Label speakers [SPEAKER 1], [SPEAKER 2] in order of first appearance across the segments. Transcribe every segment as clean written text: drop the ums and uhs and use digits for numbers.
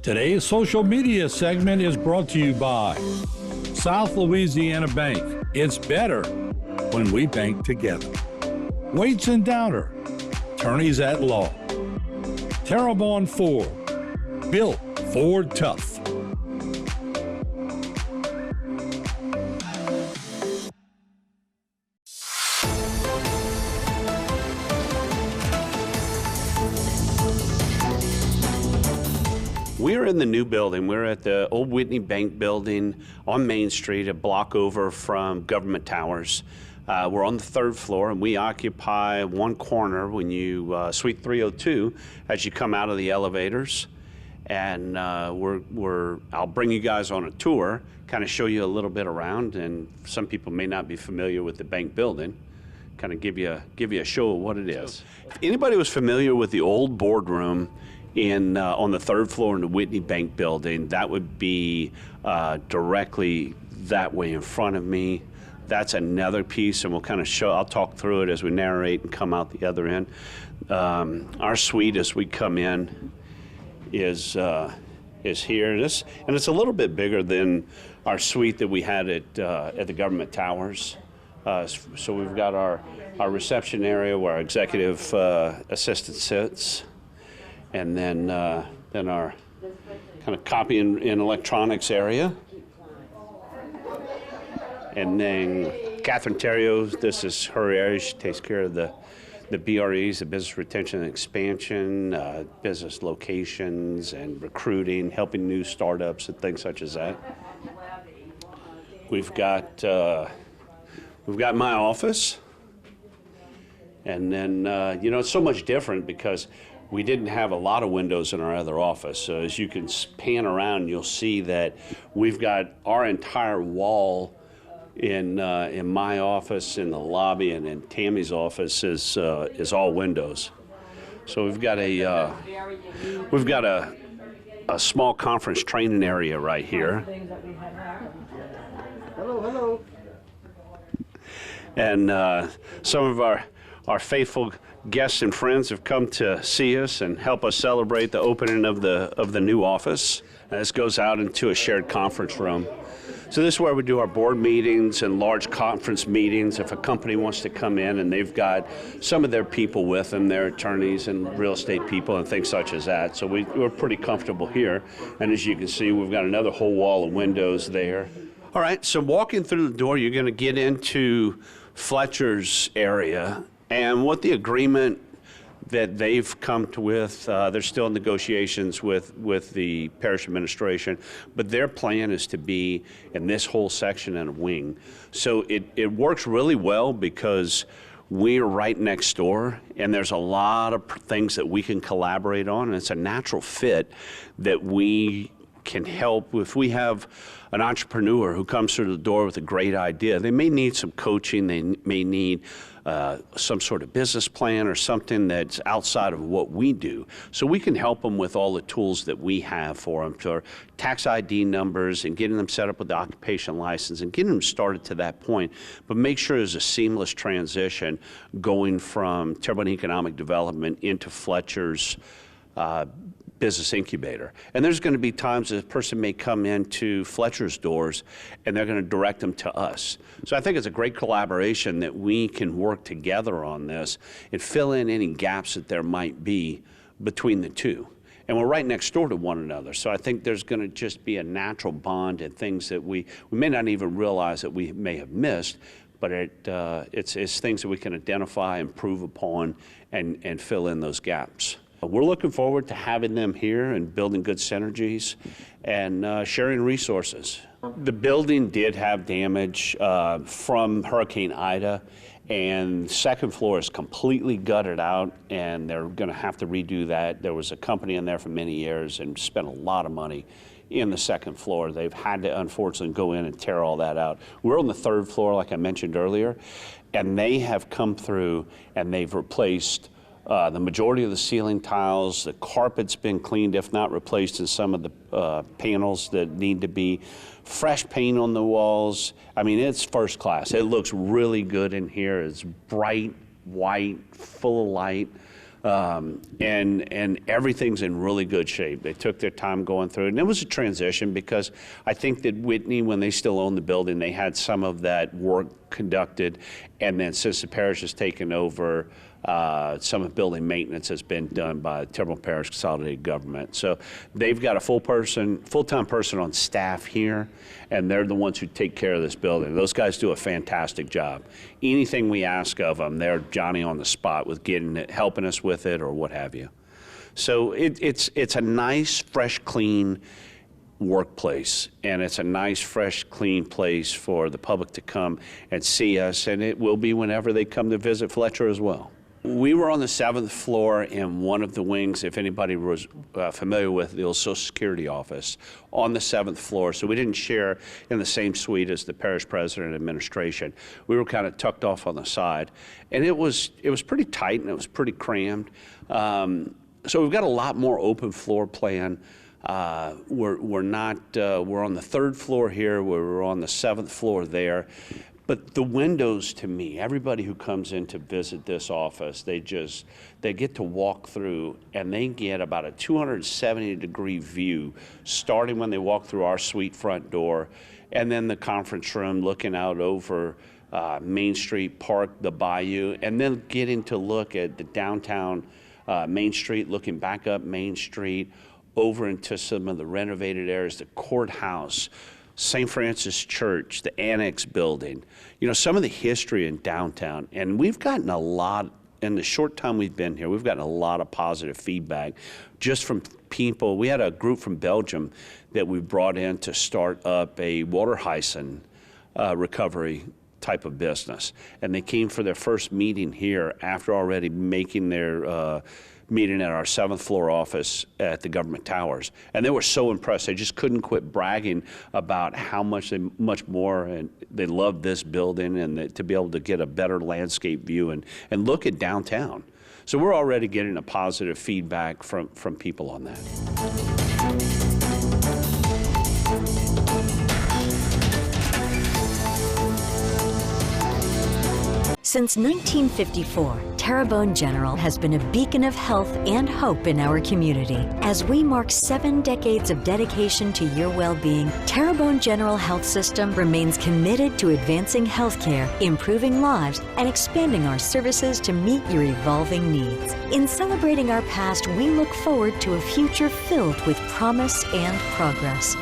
[SPEAKER 1] Today's social media segment is brought to you by South Louisiana Bank. It's better when we bank together. Waits and Downer, attorneys at law. Terrebonne Ford, built Ford tough.
[SPEAKER 2] We're in the new building. We're at the old Whitney Bank building on Main Street, a block over from Government Towers. We're on the third floor, and we occupy one corner when you, Suite 302, as you come out of the elevators. And I'll bring you guys on a tour, kind of show you a little bit around, and some people may not be familiar with the bank building, kind of give you a show of what it is. If anybody was familiar with the old boardroom on the third floor in the Whitney Bank building, that would be directly that way in front of me. That's another piece, and we'll kind of I'll talk through it as we narrate and come out the other end. Our suite as we come in is here, and it's a little bit bigger than our suite that we had at the Government Towers. So we've got our reception area where our executive assistant sits. And then our kind of copy and electronics area. And then Catherine Terrio, this is her area. She takes care of the BREs, the business retention and expansion, business locations and recruiting, helping new startups and things such as that. We've got my office. And then, it's so much different because we didn't have a lot of windows in our other office. So as you can pan around, you'll see that we've got our entire wall in my office, in the lobby, and in Tammy's office is all windows. So we've got a small conference training area right here.
[SPEAKER 3] Hello.
[SPEAKER 2] And some of our faithful guests and friends have come to see us and help us celebrate the opening of the new office. This goes out into a shared conference room. So this is where we do our board meetings and large conference meetings. If a company wants to come in and they've got some of their people with them, their attorneys and real estate people and things such as that. So we're pretty comfortable here. And as you can see, we've got another whole wall of windows there. All right, so walking through the door, you're going to get into Fletcher's area. And what the agreement that they've come to with, they're still in negotiations with the parish administration, but their plan is to be in this whole section and a wing. So it works really well because we're right next door, and there's a lot of things that we can collaborate on, and it's a natural fit that we can help. If we have an entrepreneur who comes through the door with a great idea, they may need some coaching, they may need some sort of business plan or something that's outside of what we do. So we can help them with all the tools that we have for them, for tax ID numbers and getting them set up with the occupation license and getting them started to that point. But make sure there's a seamless transition going from Terrebonne Economic Development into Fletcher's business incubator. And there's going to be times that a person may come into Fletcher's doors and they're going to direct them to us. So I think it's a great collaboration that we can work together on this and fill in any gaps that there might be between the two. And we're right next door to one another. So I think there's going to just be a natural bond and things that we may not even realize that we may have missed, but it's things that we can identify, improve upon, and fill in those gaps. We're looking forward to having them here and building good synergies and sharing resources. The building did have damage from Hurricane Ida, and the second floor is completely gutted out, and they're going to have to redo that. There was a company in there for many years and spent a lot of money in the second floor. They've had to, unfortunately, go in and tear all that out. We're on the third floor, like I mentioned earlier, and they have come through and they've replaced the majority of the ceiling tiles. The carpet's been cleaned, if not replaced, in some of the panels that need to be. Fresh paint on the walls. I mean, it's first class. It looks really good in here. It's bright, white, full of light. and everything's in really good shape. They took their time going through it, and it was a transition because I think that Whitney, when they still owned the building, they had some of that work conducted, and then since the parish has taken over, some of building maintenance has been done by Terrebonne Parish Consolidated Government. So they've got a full-time person on staff here, and they're the ones who take care of this building. Those guys do a fantastic job. Anything we ask of them, they're Johnny on the spot with getting it, helping us with it, or what have you. So it's a nice, fresh, clean workplace, and it's a nice, fresh, clean place for the public to come and see us, and it will be whenever they come to visit Fletcher as well. We were on the 7th floor in one of the wings, if anybody was familiar with the old Social Security office, on the 7th floor. So we didn't share in the same suite as the parish president and administration. We were kind of tucked off on the side. And it was pretty tight and it was pretty crammed. So we've got a lot more open floor plan. We're on the 3rd floor here, we're on the 7th floor there. But the windows, to me, everybody who comes in to visit this office, they get to walk through and they get about a 270-degree view, starting when they walk through our suite front door, and then the conference room looking out over Main Street Park, the Bayou, and then getting to look at the downtown Main Street, looking back up Main Street, over into some of the renovated areas, the courthouse, St. Francis Church, the Annex Building, some of the history in downtown. And we've gotten a lot, in the short time we've been here, we've gotten a lot of positive feedback just from people. We had a group from Belgium that we brought in to start up a water hyson recovery type of business. And they came for their first meeting here after already making their meeting at our 7th floor office at the government towers. And they were so impressed. They just couldn't quit bragging about how much more and they loved this building, and to be able to get a better landscape view and look at downtown. So we're already getting a positive feedback from people on that.
[SPEAKER 3] Since 1954, Terrebonne General has been a beacon of health and hope in our community. As we mark 7 decades of dedication to your well-being, Terrebonne General Health System remains committed to advancing healthcare, improving lives, and expanding our services to meet your evolving needs. In celebrating our past, we look forward to a future filled with promise and progress.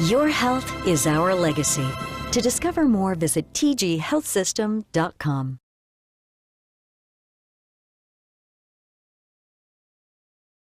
[SPEAKER 3] Your health is our legacy. To discover more, visit tghealthsystem.com.